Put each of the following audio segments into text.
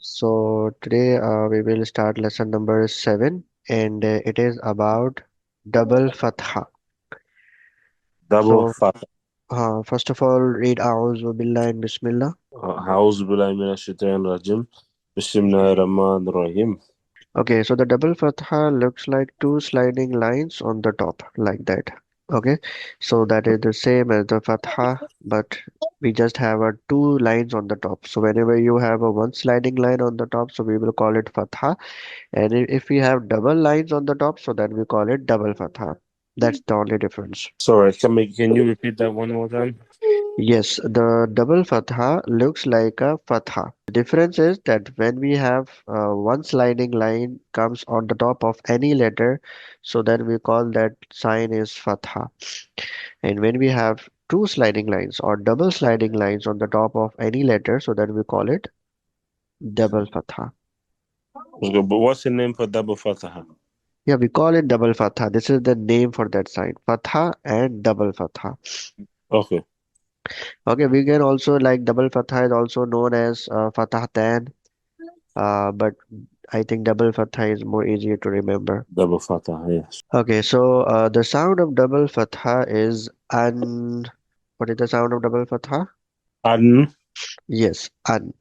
So today we will start lesson number 7 and it is about double fatha. Double So Fatha. first of all read A'udhu Billah and Bismillah. أعوذ بالله من الشيطان الرجيم بسم الله الرحمن الرحيم. Okay, so the double fatha looks like two sliding lines on the top like that. Okay, so that is the same as the fatha, but we just have a two lines on the top. So whenever you have a one sliding line on the top, so we will call it fatha. And if we have double lines on the top, so then we call it double fatha. That's the only difference. Sorry, can you repeat that one more time? Yes, the double fatha looks like a fatha. The difference is that when we have one sliding line comes on the top of any letter, so then we call that sign is fatha. And when we have two sliding lines or double sliding lines on the top of any letter, so then we call it double fatha. Okay, but what's the name for double Fatha? Yeah, we call it double fatha. This is the name for that sign. Fatha and double fatha. Okay, Okay, we can also like double fatha is also known as Fatahtain, but I think double fatha is more easier to remember. double Fatha, yes. Okay, so the sound of double fatha is an. What is the sound of double fatha? An, Yes, an.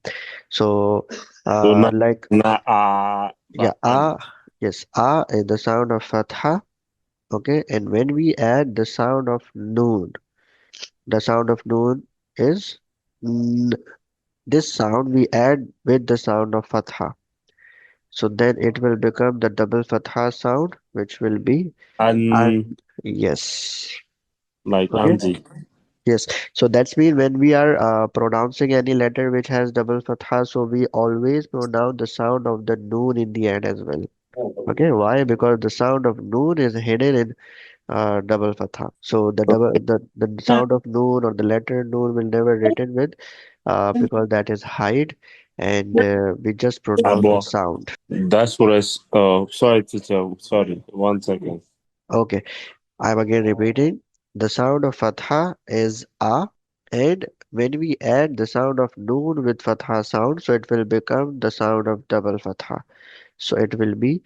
So, so like, but yeah, an. yes, is the sound of fatha. Okay, and when we add the sound of noon, the sound of noon is n. This sound we add with the sound of fatha. So then it will become the double fatha sound, which will be An, an. Yes. like Okay. Anzi. Yes. So that's mean when we are pronouncing any letter which has double fatha, so we always pronounce the sound of the noon in the end as well. Okay. Why? Because the sound of noon is hidden in double fatha. So the sound of noon or the letter noon will never written with because that is hide and we just pronounce the Abo. sound. That's what sorry, teacher. Sorry, 1 second. Okay, I'm again repeating. The sound of fatha is a, and when we add the sound of noon with fatha sound, so it will become the sound of double fatha. So it will be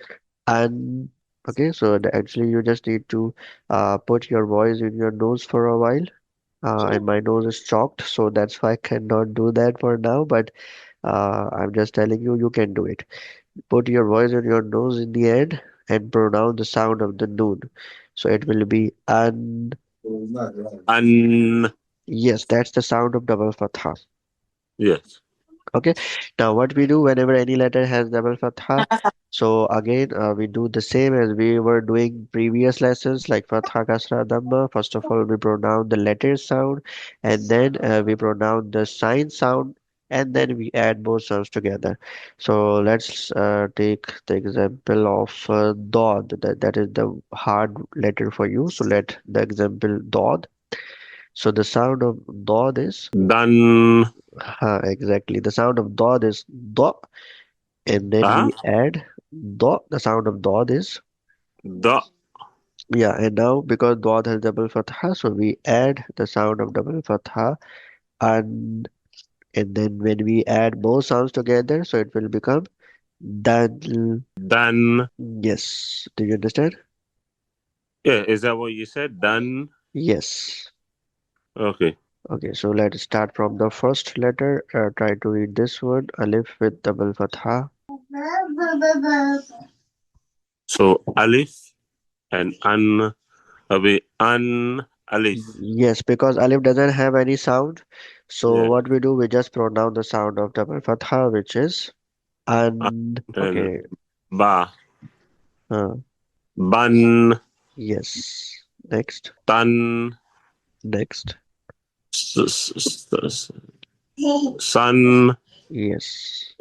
an. Okay, so actually you just need to put your voice in your nose for a while. And my nose is chalked, so that's why I cannot do that for now. But I'm just telling you, you can do it. Put your voice on your nose in the end and pronounce the sound of the noon. So it will be an. An, Yes, that's the sound of double fatha. yes. Okay. Now what we do whenever any letter has double fatha, so again we do the same as we were doing previous lessons like fatha, kasra, dhamma. First of all, we pronounce the letter sound, and then we pronounce the sign sound, and then we add both sounds together. So let's take the example of dod. That is the hard letter for you. So let the example dod. So the sound of dod is Dan, exactly. The sound of dod is do, and then ah, we add do. The sound of dod is da, yeah. And now because dod has double fatha, so we add the sound of double fatha and then when we add both sounds together, so it will become dan. dan. Yes. Do you understand? Yeah, is that what you said? Dan. Yes. Okay. Okay. So let's start from the first letter. Try to read this one. Alif with double fatha. So alif and an will be an alif. Yes, because alif doesn't have any sound. So Yeah. what we do, we just pronounce the sound of double fatha, which is An an. and Okay. ba. Uh, Ban, yes. Next. tan, Next. s- s- s- san, Yes.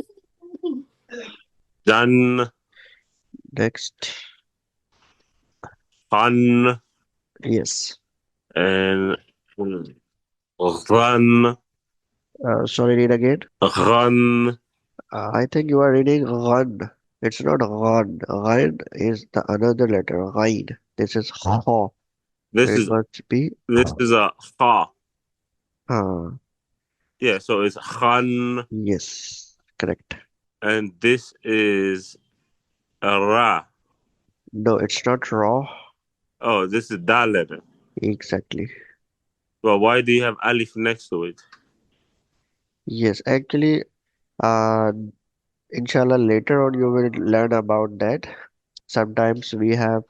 jan, Next. han, Yes. and ran, Sorry, read again. ran. I think you are reading ghun. It's not ghun. Ghun is the another letter. Ghain. This is kha. So This it is must be this is a ha. uh, Yeah, so it's han. yes. Correct. And this is a Ra. No, it's not raw. Oh, this is Da letter. Exactly. Well, why do you have Alif next to it? Yes, actually, uh, inshallah, later on you will learn about that. Sometimes we have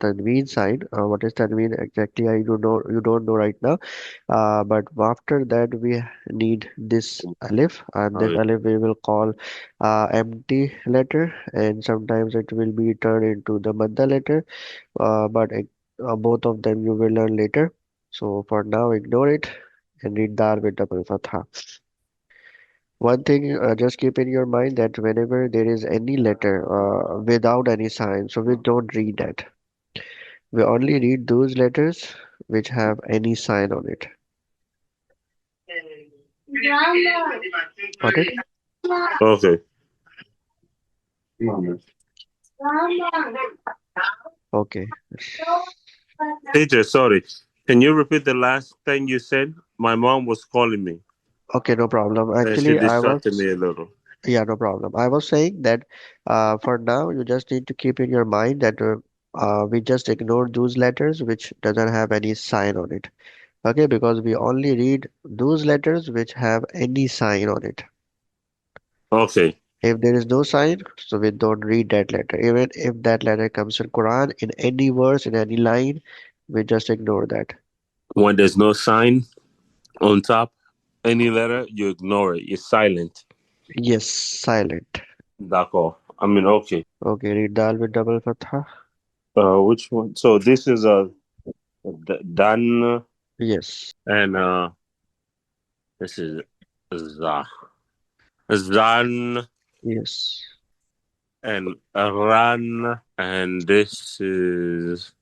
tanween sign. What is tanween exactly? I don't know. You don't know right now. But after that we need this alif, and this Okay. alif we will call empty letter, and sometimes it will be turned into the madda letter. But both of them you will learn later. So for now, ignore it and read dar with double fatha. One thing, just keep in your mind that whenever there is any letter without any sign, so we don't read that. We only read those letters which have any sign on it. Got it? Okay. Okay. Teacher, sorry. Can you repeat the last thing you said? My mom was calling me Okay, no problem. and she Actually, distracted me a little. yeah, no problem. I was saying that for now, you just need to keep in your mind that we just ignore those letters which doesn't have any sign on it. Okay, because we only read those letters which have any sign on it. Okay. If there is no sign, so we don't read that letter. Even if that letter comes in Quran, in any verse, in any line, we just ignore that. When there's no sign on top, any letter, you ignore it. You're silent. Yes, silent. D'accord. I mean, okay. Okay, read dal with double fatha. Which one? So this is a Dan, Yes, and this is Za. Zan yes. and Ran, and this is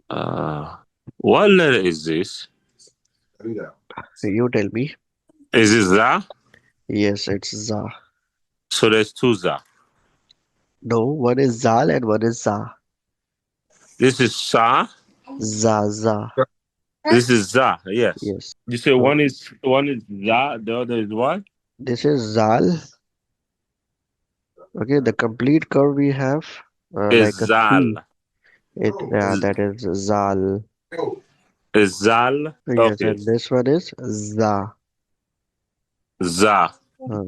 uh. What letter is this? You tell me. Is it Za? Yes, it's za. So there's two Za. No, one is zal and one is za. This is Sa. Za, za. This is Za. Yes. Yes. You say So one is Za. The other is what? this is zal. Okay, the complete curve we have, Is like a C. Zal. That is zal. Is Zal. Yes, Okay. and this one is za. Za. Uh,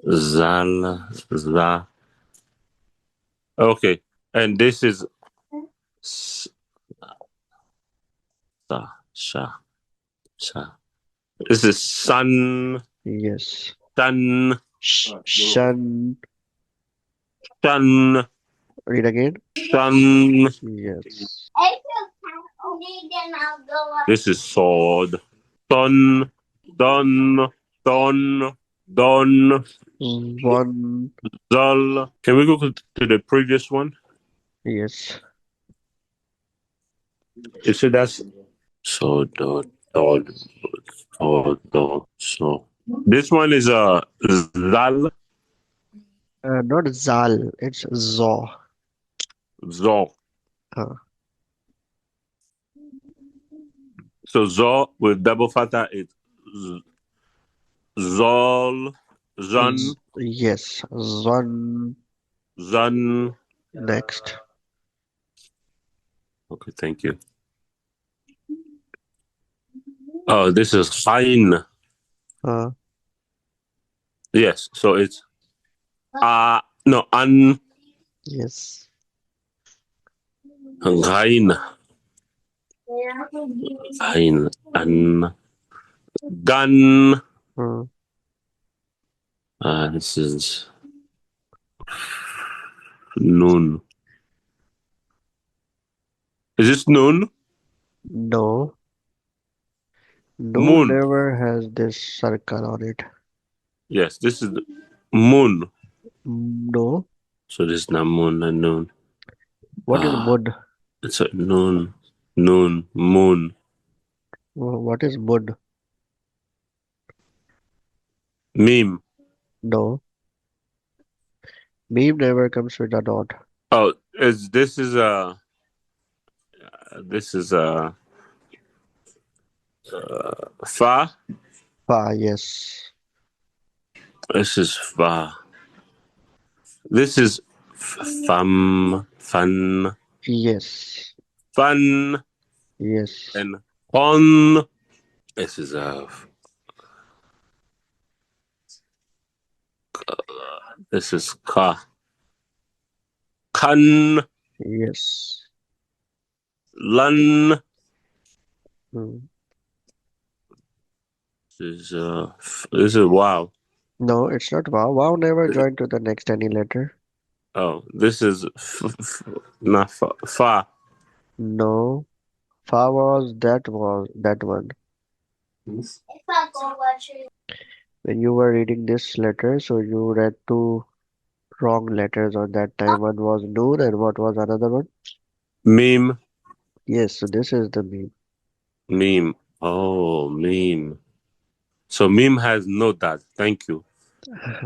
Zal. Za. Okay. And this is Sa. Sha. Sha. This is Sun. yes. Sun. Shan. Sun. Read again. Sun. Yes. This is sword. Don. Don. Don. Don. One. Zal. Can we go to the previous one? Yes. You see that's so do do do so. This one is a Zal. Not zal. It's zo. Zo. Uh, So Zo with double fatha is Zol. Zun. yes. Zon. Zun. Next. Okay, thank you. Oh, this is Khain. Uh, Yes, so it's no An. yes. Khain. Khain. An. Gun. Uh, This is Noon. Is this Noon? no. No Moon. never has this circle on it. Yes, this is the Moon. No. So this is not Moon and Noon. What is Ah, mud? it's a Noon. Noon. Moon. What is mud? Meme. No. Meme never comes with a dot. Oh, is this is a Fa. Pa, yes. This is fa. This is fun, Yes. fun, Yes. and fun. This is this is kan, Yes. lan. Hmm. This is wow. No, it's not wow. Wow never joined to the next any letter. Oh, this is not fa. No. Fa was that one. When you were reading this letter, so you read two wrong letters on that time. One was noon and what was another one? Meme, Yes, so this is the meme. meme. Oh, meme. So meme has no dot. Thank you.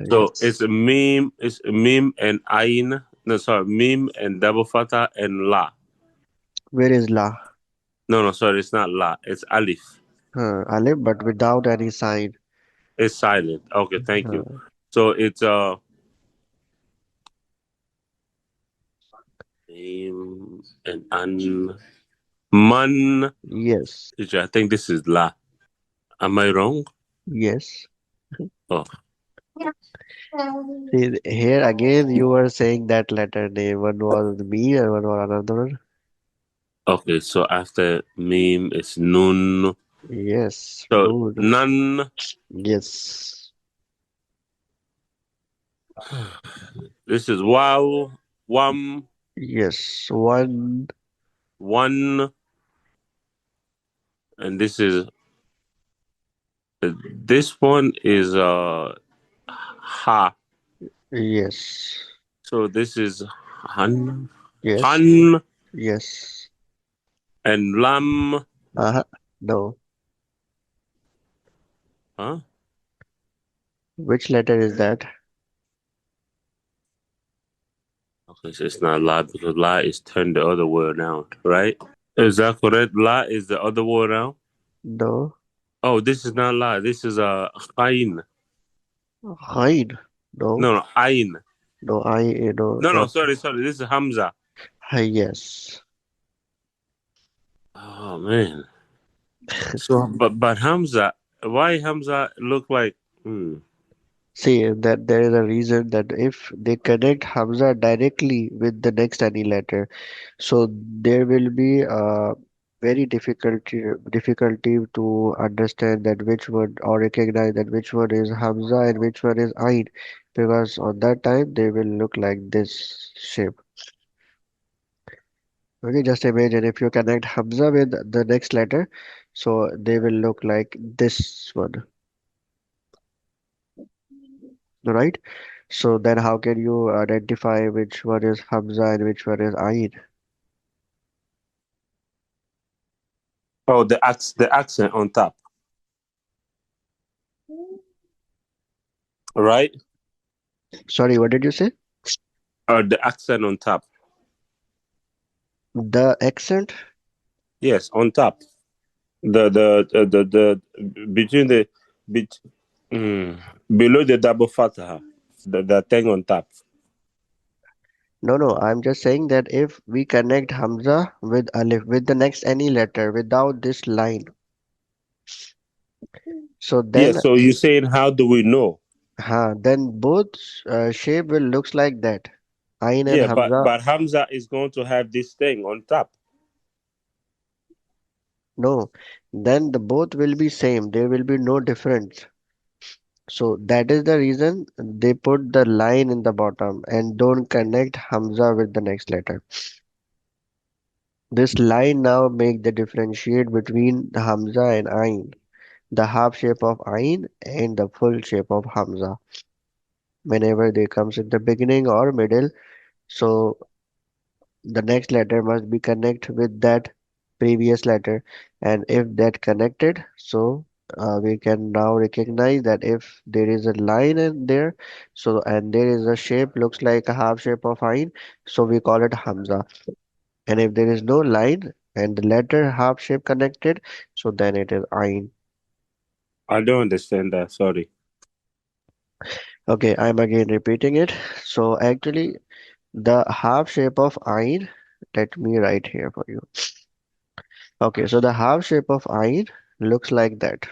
So it's Yes. a meme. It's a meme and ayin. No, sorry, meme and double fatha and la. Where is la? No, no, sorry, it's not la. It's alif. Alif, but without any sign. It's silent. Okay, thank you. Uh, So it's meme and an man. yes. I think this is la. Am I wrong? Yes. Oh, See, here again you were saying that letter name. One was me and one was another one. okay. So after meme, it's nun. Yes. So Noon. none. Yes. This is wow, wam, Yes. One. one, and this one is ha. Yes. So this is han, Yes. han, Yes. and lam. No. Huh? Which letter is that? Okay, so it's not la because la is turned the other way around, right? Is that correct? La is the other way around. No. Oh, this is not la. This is ain. Hide. No. No, no, ain. No. No. No, no, Not. sorry, sorry. This is hamza. Yes. Oh man. So, but Hamza, why Hamza look like? Hmm. See that there is a reason that if they connect Hamza directly with the next any letter, so there will be a very difficulty to understand that which one or recognize that which one is Hamza and which one is Ain, because on that time they will look like this shape. Okay, just imagine if you connect Hamza with the next letter, so they will look like this one, right? So then how can you identify which one is Hamza and which one is Ain? Oh, the accent on top, right? Sorry, what did you say? Or the accent on top. The accent? Yes, on top. The between the bet, mm, below the double fatha, the thing on top. No, no, I'm just saying that if we connect Hamza with Alif, with the next any letter without this line, so Yeah. then, So you saying how do we know? then both shape will looks like that. Ain and Yeah, Hamza, but Hamza is going to have this thing on top. no, then the both will be same. There will be no difference. So that is the reason they put the line in the bottom and don't connect Hamza with the next letter. This line now make the differentiate between the Hamza and Ain, the half shape of Ain and the full shape of Hamza. Whenever they comes in the beginning or middle, so the next letter must be connect with that previous letter, and if that connected, so we can now recognize that if there is a line in there, so and there is a shape looks like a half shape of Ain, so we call it Hamza. And if there is no line and the letter half shape connected, so then it is Ain. I don't understand that. Sorry. Okay, I'm again repeating it. So actually, the half shape of Ain, let me write here for you. Okay, so the half shape of Ain looks like that,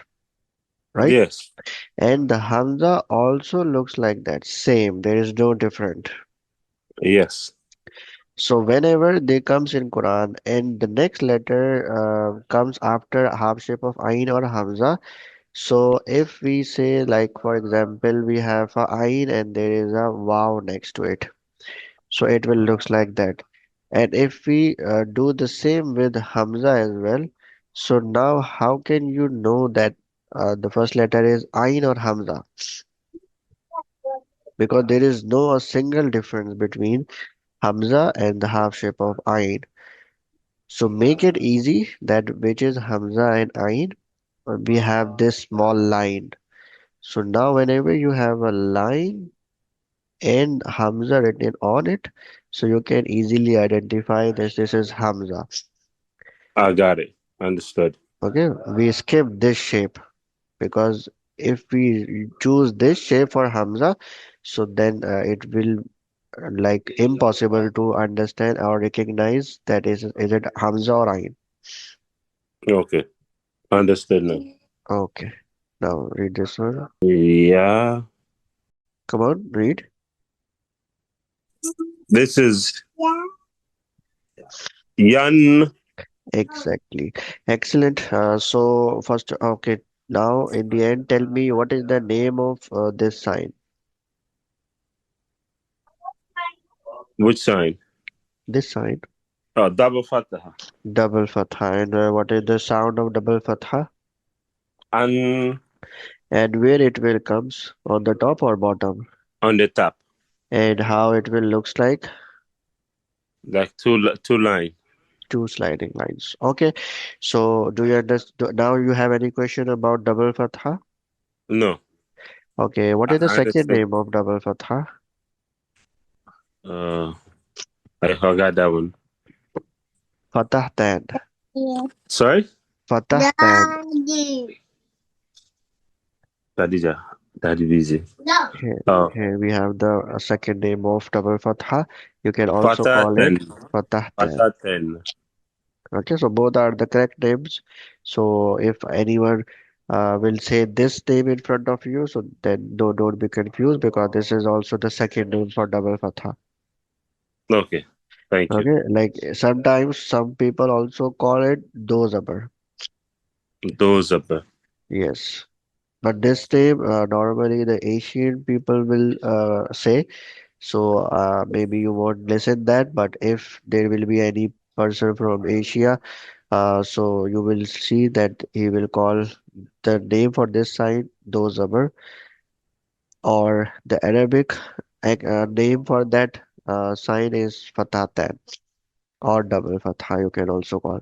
right? Yes. And the Hamza also looks like that. Same, there is no different. Yes. So whenever they comes in Quran and the next letter comes after half shape of Ain or Hamza, so if we say like for example we have a Ain and there is a Waw next to it, so it will looks like that. And if we do the same with Hamza as well, so now how can you know that the first letter is Ain or Hamza? Because there is no a single difference between Hamza and the half shape of Ain. So make it easy that which is Hamza and Ain. We have this small line. So now whenever you have a line and Hamza written on it, so you can easily identify this is Hamza. I got it. Understood. Okay, we skip this shape because if we choose this shape for Hamza, so then it will like impossible to understand or recognize that is it Hamza or Ain. Okay. Understood now. Okay, now read this one. Yeah. Come on, read. This is Yan. Exactly. Excellent. So first, okay, now in the end, tell me what is the name of this sign? Which sign? This sign, Oh, double Fatha. double fatha. And what is the sound of double fatha? And And where it will comes on the top or bottom? on the top. And how it will looks like Like two line. two sliding lines. Okay. So do you understand? Now you have any question about double fatha? No. Okay. What is the I second understand. name of double fatha? Uh, I forgot that one. Fatahtain. Sorry? Fatahtain. Khadija. Daddy busy. Here, Oh, here we have the second name of double fatha. You can also call Fatahtain. it Fatahtain. Fatahtain. Okay, so both are the correct names. So if anyone will say this name in front of you, so then don't be confused because this is also the second name for double fatha. Okay. Thank you. Okay, like sometimes some people also call it do Zabar. Those are the. Yes. But this name, normally the Asian people will say. So maybe you won't listen that, but if there will be any person from Asia, so you will see that he will call the name for this sign Dozabar, or the Arabic name for that sign is Fatahtan or double Fatha you can also call.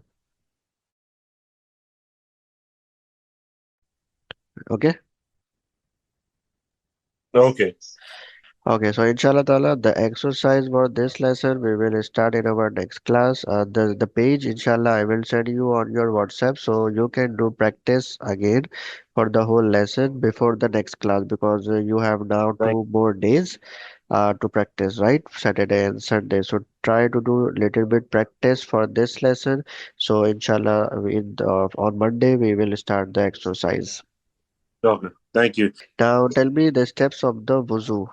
Okay. Okay. Okay, so inshallah ta'ala, the exercise for this lesson we will start in our next class. The page, inshallah, I will send you on your WhatsApp so you can do practice again for the whole lesson before the next class because you have now Thank 2 more days to practice, right? Saturday and Sunday. So try to do little bit practice for this lesson. So inshallah, on Monday we will start the exercise. Okay. Thank you. Now tell me the steps of the wuzu.